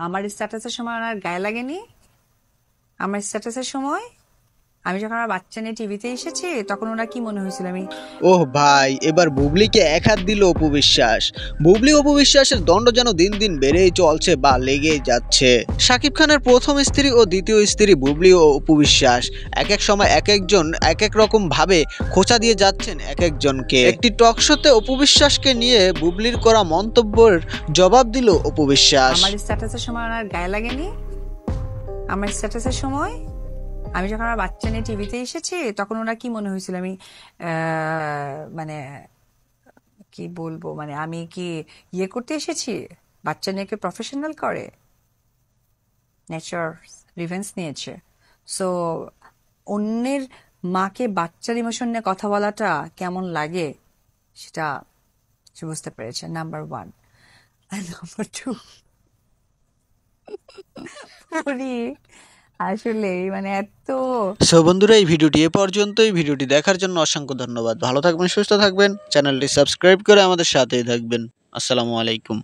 আমার স্ট্যাটাসের সময় ওনার গায়ে লাগেনি? আমার স্ট্যাটাসের সময় আমি যখন আমার বাচ্চা নিয়ে টিভিতে এসেছি তখন ওনার কি মনে হয়েছিল আমি ওহ ভাই, এবার বুবলিকে এক হাত দিল অপু বিশ্বাস। বুবলি অপু বিশ্বাসের দণ্ড যেন দিন দিন বেড়েই চলছে বা লেগেই যাচ্ছে। শাকিব খানের প্রথম স্ত্রী ও দ্বিতীয় স্ত্রী বুবলি ও অপু বিশ্বাস এক এক সময় এক একজন এক এক রকম ভাবে খোঁচা দিয়ে যাচ্ছেন এক একজনকে। একটি টক শোতে অপু বিশ্বাসকে নিয়ে বুবলির করা মন্তব্যের জবাব দিল অপু বিশ্বাস। আমার স্ট্যাটাসের সময় ওনার গায়ে লাগেনি? আমার স্ট্যাটাসের সময় আমি যখন আমার বাচ্চা নিয়ে টিভিতে এসেছি তখন ওনার কি মনে হয়েছিল আমি মানে কি বলবো, মানে আমি কি ইয়ে করতে এসেছি? বাচ্চা নিয়ে কি প্রফেশনাল করে? নেচার রিভেন্স নিয়েছে। সো অন্যের মাকে বাচ্চার ইমোশন নিয়ে কথা বলাটা কেমন লাগে সেটা সে বুঝতে পেরেছে, নাম্বার ওয়ান। আর নাম্বার টু, পরি আসলে মানে এত সো বন্ধুরা, এই ভিডিওটি এ পর্যন্তই। ভিডিওটি দেখার জন্য অসংখ্য ধন্যবাদ। ভালো থাকবেন, সুস্থ থাকবেন, চ্যানেলটি সাবস্ক্রাইব করে আমাদের সাথেই থাকবেন। আসসালামু আলাইকুম।